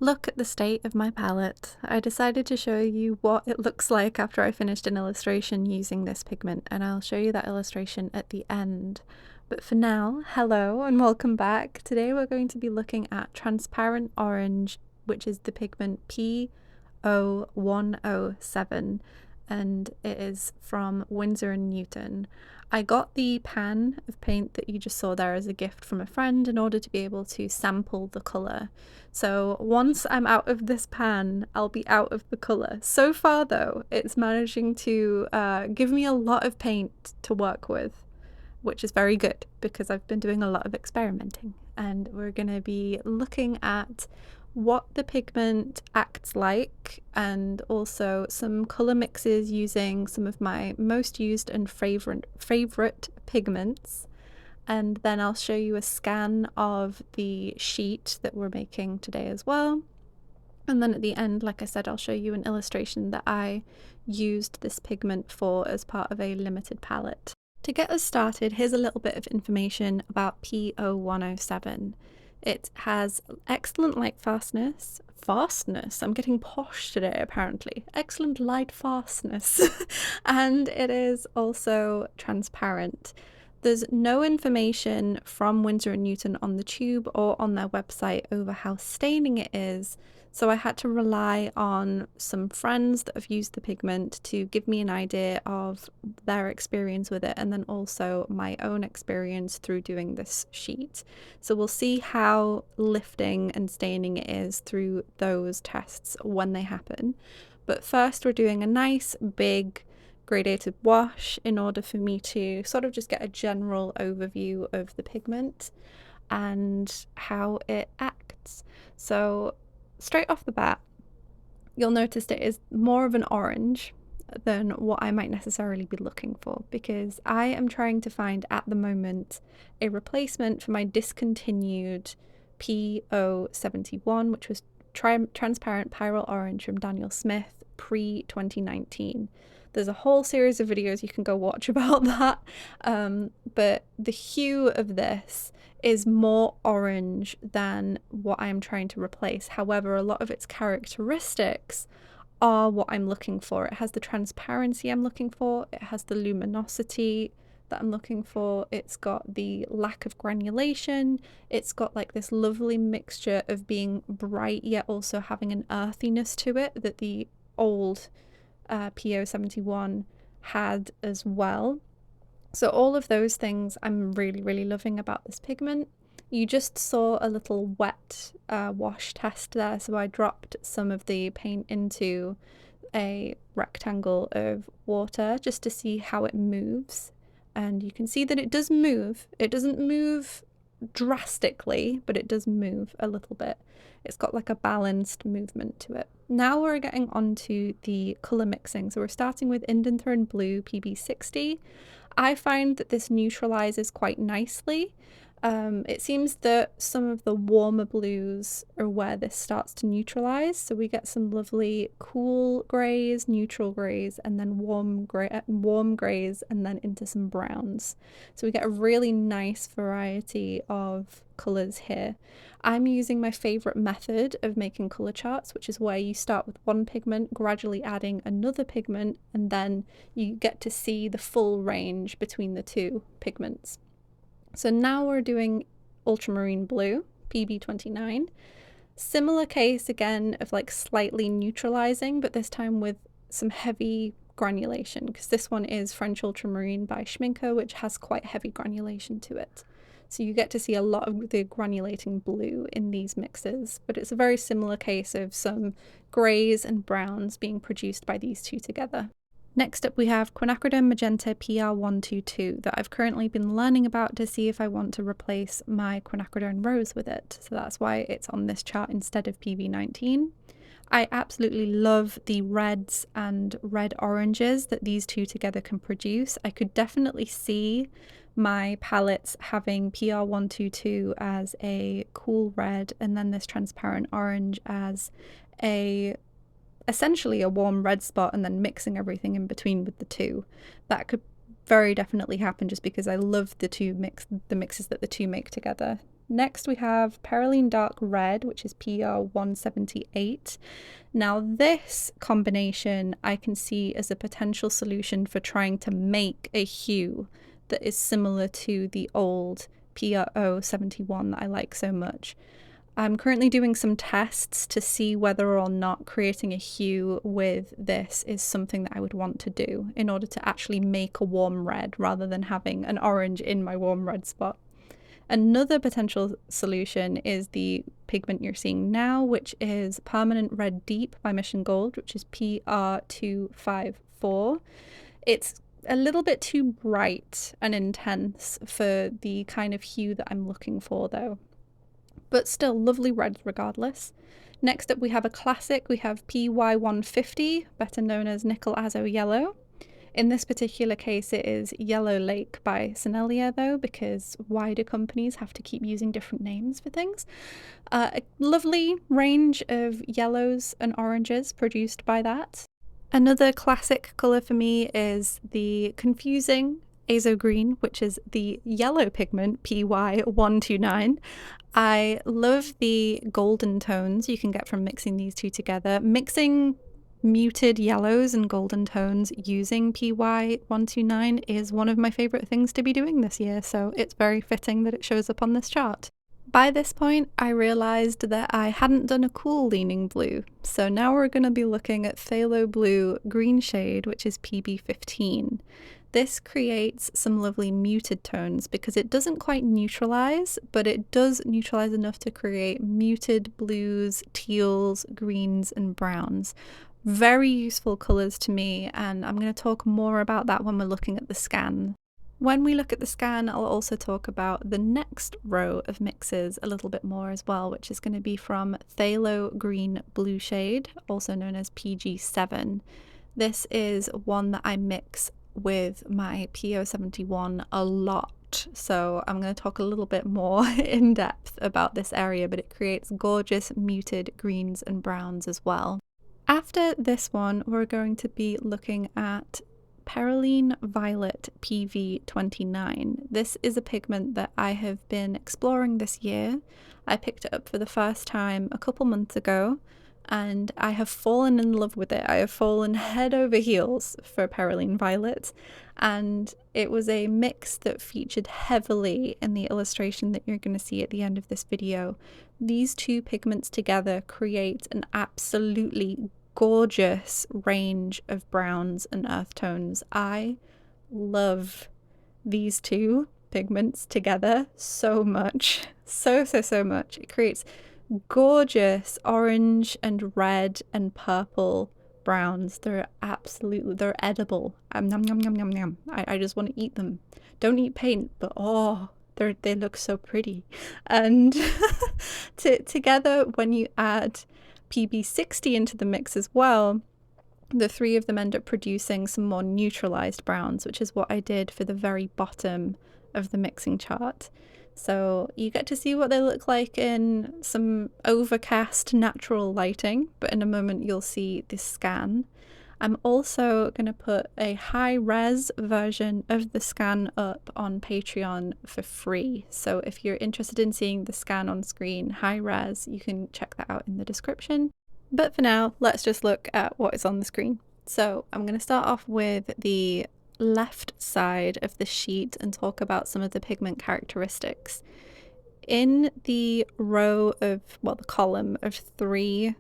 Look at the state of my palette. I decided to show you what it looks like after I finished an illustration using this pigment, and I'll show you that illustration at the end. But for now, hello and welcome back. Today we're going to be looking at transparent orange, which is the pigment PO107, and it is from Winsor and Newton. I got the pan of paint that you just saw there as a gift from a friend in order to be able to sample the colour. So once I'm out of this pan, I'll be out of the colour. So far though, it's managing to give me a lot of paint to work with, which is very good because I've been doing a lot of experimenting. And we're going to be looking at what the pigment acts like and also some colour mixes using some of my most used and favourite pigments. And then I'll show you a scan of the sheet that we're making today as well. And then at the end, like I said, I'll show you an illustration that I used this pigment for as part of a limited palette. To get us started, here's a little bit of information about PO107. It has excellent light fastness. I'm getting posh today apparently. Excellent light fastness. And it is also transparent. There's no information from Winsor and Newton on the tube or on their website over how staining it is, so I had to rely on some friends that have used the pigment to give me an idea of their experience with it, and then also my own experience through doing this sheet. So we'll see how lifting and staining it is through those tests when they happen. But first we're doing a nice big gradated wash in order for me to sort of just get a general overview of the pigment and how it acts. So straight off the bat, you'll notice it is more of an orange than what I might necessarily be looking for, because I am trying to find at the moment a replacement for my discontinued PO71, which was transparent pyrrole orange from Daniel Smith pre-2019. There's a whole series of videos you can go watch about that, but the hue of this is more orange than what I'm trying to replace. However, a lot of its characteristics are what I'm looking for. It has the transparency I'm looking for, it has the luminosity that I'm looking for, it's got the lack of granulation, it's got like this lovely mixture of being bright yet also having an earthiness to it that the old PO71 had as well. So all of those things I'm really loving about this pigment. You just saw a little wet wash test there, so I dropped some of the paint into a rectangle of water just to see how it moves, and you can see that it does move. It doesn't move drastically, but it does move a little bit. It's got like a balanced movement to it. Now we're getting onto the colour mixing. So we're starting with Indanthrone Blue PB60. I find that this neutralises quite nicely. It seems that some of the warmer blues are where this starts to neutralise. So we get some lovely cool greys, neutral greys, and then warm greys, and then into some browns. So we get a really nice variety of colours here. I'm using my favourite method of making colour charts, which is where you start with one pigment, gradually adding another pigment, and then you get to see the full range between the two pigments. So now we're doing Ultramarine Blue, PB29. Similar case again of like slightly neutralizing, but this time with some heavy granulation, because this one is French Ultramarine by Schminke, which has quite heavy granulation to it. So you get to see a lot of the granulating blue in these mixes, but it's a very similar case of some greys and browns being produced by these two together. Next up we have Quinacridone Magenta PR122 that I've currently been learning about to see if I want to replace my Quinacridone Rose with it, so that's why it's on this chart instead of PB19. I absolutely love the reds and red oranges that these two together can produce. I could definitely see my palettes having PR122 as a cool red and then this transparent orange as essentially a warm red spot, and then mixing everything in between with the two. That could very definitely happen just because I love the mixes that the two make together. Next we have Perylene Dark Red, which is PR178. Now this combination I can see as a potential solution for trying to make a hue that is similar to the old PR071 that I like so much. I'm currently doing some tests to see whether or not creating a hue with this is something that I would want to do in order to actually make a warm red rather than having an orange in my warm red spot. Another potential solution is the pigment you're seeing now, which is Permanent Red Deep by Mission Gold, which is PR254. It's a little bit too bright and intense for the kind of hue that I'm looking for though, but still lovely reds regardless. Next up we have a classic, we have PY150, better known as Nickel Azo Yellow. In this particular case it is Yellow Lake by Sennelier though, because why do companies have to keep using different names for things? A lovely range of yellows and oranges produced by that. Another classic colour for me is the confusing Azo Green, which is the yellow pigment PY129. I love the golden tones you can get from mixing these two together. Mixing muted yellows and golden tones using PY129 is one of my favourite things to be doing this year, so it's very fitting that it shows up on this chart. By this point, I realised that I hadn't done a cool leaning blue, so now we're going to be looking at Phthalo Blue Green shade, which is PB15. This creates some lovely muted tones because it doesn't quite neutralise, but it does neutralise enough to create muted blues, teals, greens and browns. Very useful colours to me, and I'm going to talk more about that when we're looking at the scan. When we look at the scan, I'll also talk about the next row of mixes a little bit more as well, which is going to be from Phthalo Green Blue shade, also known as PG7. This is one that I mix with my PO71 a lot, so I'm going to talk a little bit more in depth about this area, but it creates gorgeous muted greens and browns as well. After this one, we're going to be looking at Perylene Violet PV29. This is a pigment that I have been exploring this year. I picked it up for the first time a couple months ago, and I have fallen in love with it. I have fallen head over heels for Perylene Violet, and it was a mix that featured heavily in the illustration that you're going to see at the end of this video. These two pigments together create an absolutely gorgeous range of browns and earth tones. I love these two pigments together so much. So much. It creates gorgeous orange and red and purple browns. They're edible. Nom nom nom nom nom. I just want to eat them. Don't eat paint, but oh, they look so pretty. And together, when you add PB60 into the mix as well, the three of them end up producing some more neutralized browns, which is what I did for the very bottom of the mixing chart. So you get to see what they look like in some overcast natural lighting, but in a moment you'll see this scan. I'm also going to put a high res version of the scan up on Patreon for free. So if you're interested in seeing the scan on screen, high res, you can check that out in the description. But for now, let's just look at what is on the screen. So I'm going to start off with the left side of the sheet and talk about some of the pigment characteristics. In the row of, well, the column of 3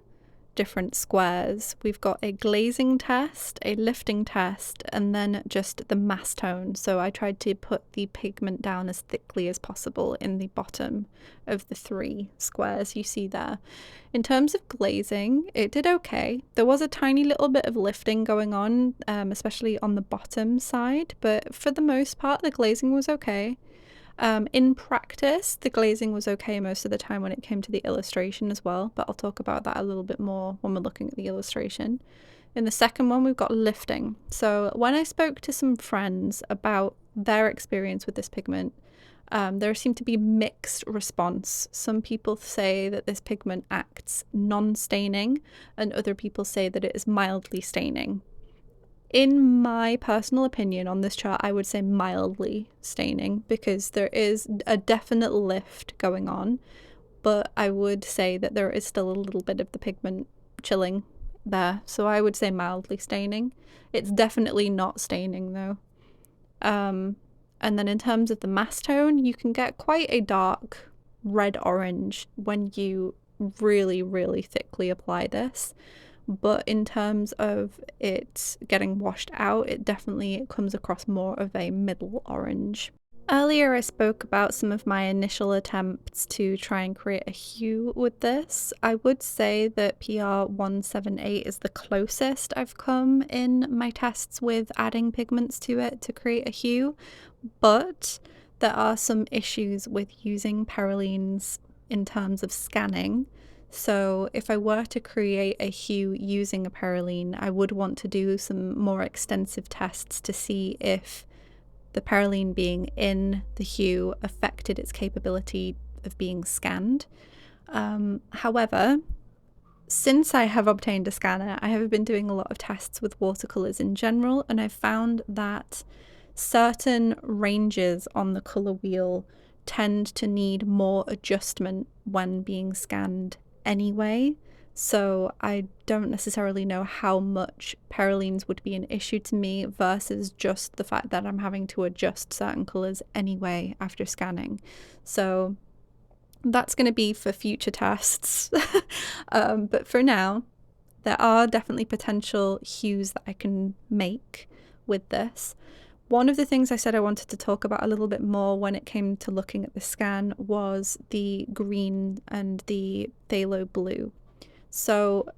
different squares, we've got a glazing test, a lifting test, and then just the mass tone. So I tried to put the pigment down as thickly as possible in the bottom of the 3 squares you see there. In terms of glazing, it did okay. There was a tiny little bit of lifting going on, especially on the bottom side, but for the most part the glazing was okay. In practice, the glazing was okay most of the time when it came to the illustration as well, but I'll talk about that a little bit more when we're looking at the illustration. In the second one, we've got lifting. So when I spoke to some friends about their experience with this pigment, there seemed to be mixed response. Some people say that this pigment acts non-staining, and other people say that it is mildly staining. In my personal opinion on this chart, I would say mildly staining, because there is a definite lift going on, but I would say that there is still a little bit of the pigment chilling there. So I would say mildly staining. It's definitely not staining though. And then in terms of the mass tone, you can get quite a dark red-orange when you really, really thickly apply this. But in terms of it getting washed out, it definitely comes across more of a middle orange. Earlier I spoke about some of my initial attempts to try and create a hue with this. I would say that PR178 is the closest I've come in my tests with adding pigments to it to create a hue, but there are some issues with using perylines in terms of scanning. So if I were to create a hue using a perylene, I would want to do some more extensive tests to see if the perylene being in the hue affected its capability of being scanned. However, since I have obtained a scanner, I have been doing a lot of tests with watercolors in general, and I've found that certain ranges on the color wheel tend to need more adjustment when being scanned anyway. So I don't necessarily know how much perylines would be an issue to me versus just the fact that I'm having to adjust certain colors anyway after scanning. So that's going to be for future tests. But for now, there are definitely potential hues that I can make with this. One of the things I said I wanted to talk about a little bit more when it came to looking at the scan was the green and the phthalo blue. So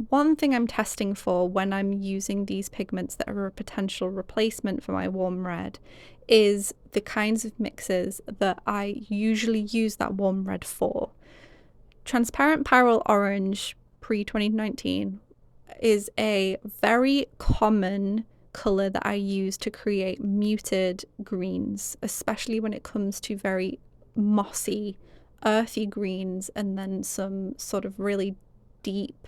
one thing I'm testing for when I'm using these pigments that are a potential replacement for my warm red is the kinds of mixes that I usually use that warm red for. Transparent Pyrrole Orange pre-2019 is a very common colour that I use to create muted greens, especially when it comes to very mossy, earthy greens, and then some sort of really deep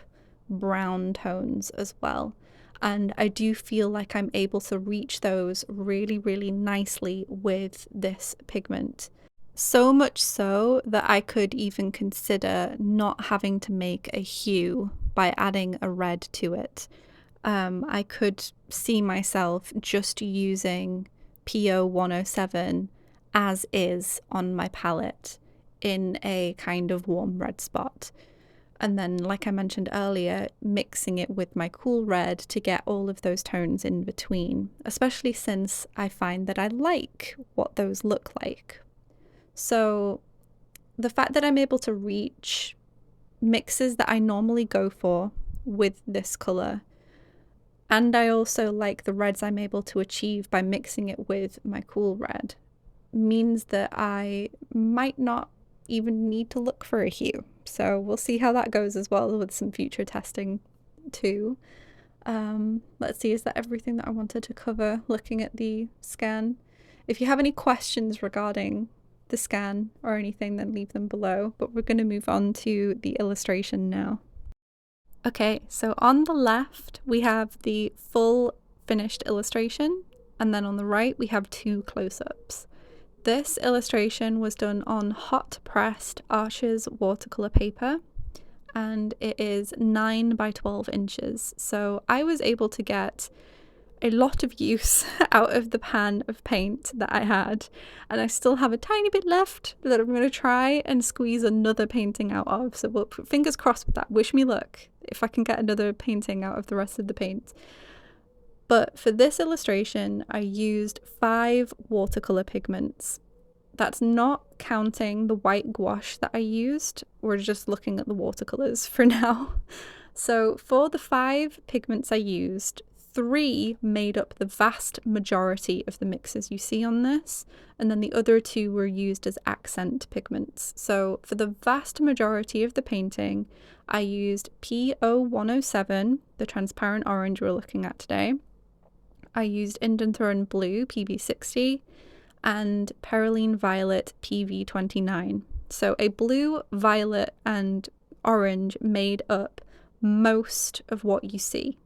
brown tones as well. And I do feel like I'm able to reach those really, really nicely with this pigment. So much so that I could even consider not having to make a hue by adding a red to it. I could see myself just using PO107 as is on my palette in a kind of warm red spot. And then, like I mentioned earlier, mixing it with my cool red to get all of those tones in between, especially since I find that I like what those look like. So the fact that I'm able to reach mixes that I normally go for with this colour, and I also like the reds I'm able to achieve by mixing it with my cool red, means that I might not even need to look for a hue. So we'll see how that goes as well with some future testing too. Let's see, is that everything that I wanted to cover looking at the scan? If you have any questions regarding the scan or anything, then leave them below, but we're going to move on to the illustration now. Okay, so on the left we have the full finished illustration, and then on the right we have two close-ups. This illustration was done on hot pressed Arches watercolor paper, and it is 9 by 12 inches. So I was able to get a lot of use out of the pan of paint that I had, and I still have a tiny bit left that I'm going to try and squeeze another painting out of. So we'll put fingers crossed with that. Wish me luck if I can get another painting out of the rest of the paint. But for this illustration, I used 5 watercolor pigments. That's not counting the white gouache that I used. We're just looking at the watercolors for now. So for the 5 pigments I used, 3 made up the vast majority of the mixes you see on this, and then the other 2 were used as accent pigments. So for the vast majority of the painting, I used PO107, the transparent orange we're looking at today. I used Indanthrone Blue, PV60, and Perylene Violet, PV29. So a blue, violet, and orange made up most of what you see.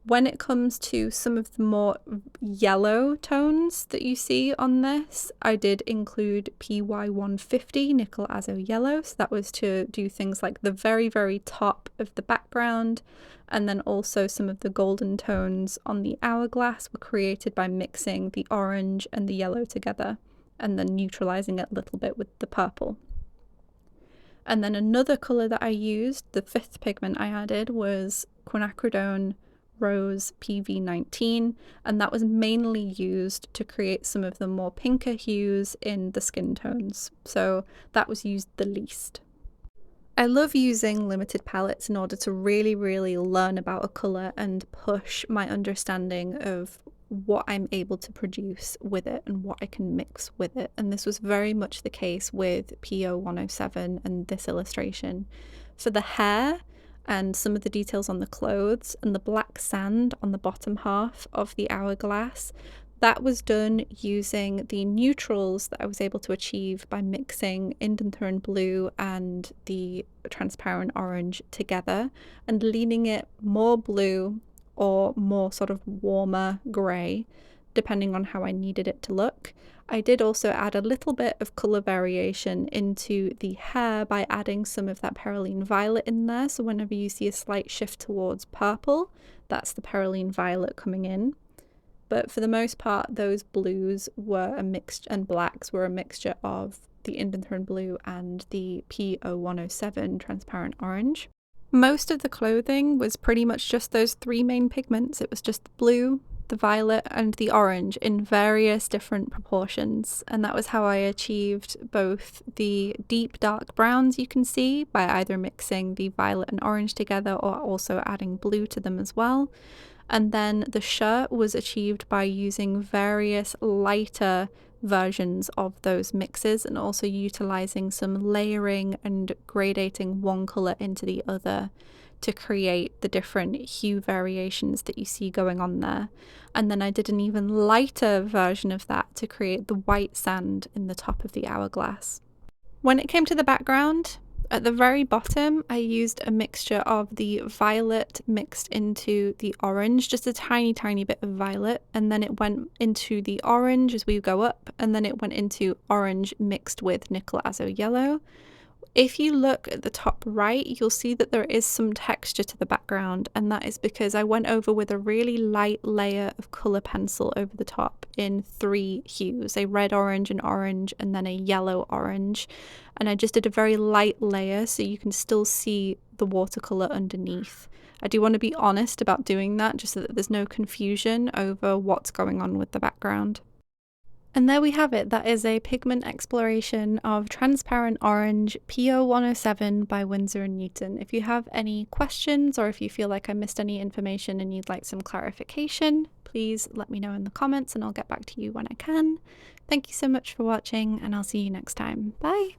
When it comes to some of the more yellow tones that you see on this, I did include PY150 Nickel Azo Yellow. So that was to do things like the very, very top of the background. And then also some of the golden tones on the hourglass were created by mixing the orange and the yellow together and then neutralizing it a little bit with the purple. And then another colour that I used, the fifth pigment I added, was Quinacridone Rose PV19, and that was mainly used to create some of the more pinker hues in the skin tones, so that was used the least. I love using limited palettes in order to really learn about a colour and push my understanding of what I'm able to produce with it and what I can mix with it, and this was very much the case with PO107 and this illustration. For the hair and some of the details on the clothes and the black sand on the bottom half of the hourglass, that was done using the neutrals that I was able to achieve by mixing Indanthrone blue and the transparent orange together and leaning it more blue or more sort of warmer grey, depending on how I needed it to look. I did also add a little bit of colour variation into the hair by adding some of that Perylene Violet in there, so whenever you see a slight shift towards purple, that's the Perylene Violet coming in. But for the most part, those blues were a mixture, and blacks were a mixture of the Indanthrone blue and the PO107 transparent orange. Most of the clothing was pretty much just those three main pigments. It was just the blue, the violet and the orange in various different proportions, and that was how I achieved both the deep dark browns you can see by either mixing the violet and orange together or also adding blue to them as well. And then the shirt was achieved by using various lighter versions of those mixes and also utilizing some layering and gradating one color into the other to create the different hue variations that you see going on there. And then I did an even lighter version of that to create the white sand in the top of the hourglass. When it came to the background, at the very bottom, I used a mixture of the violet mixed into the orange, just a tiny bit of violet, and then it went into the orange as we go up, and then it went into orange mixed with Nickel Azo Yellow. If you look at the top right, you'll see that there is some texture to the background, and that is because I went over with a really light layer of colour pencil over the top in three hues, a red, orange, and then a yellow orange. And I just did a very light layer so you can still see the watercolour underneath. I do want to be honest about doing that just so that there's no confusion over what's going on with the background. And there we have it. That is a pigment exploration of transparent orange PO107 by Winsor and Newton. If you have any questions or if you feel like I missed any information and you'd like some clarification, please let me know in the comments and I'll get back to you when I can. Thank you so much for watching and I'll see you next time. Bye!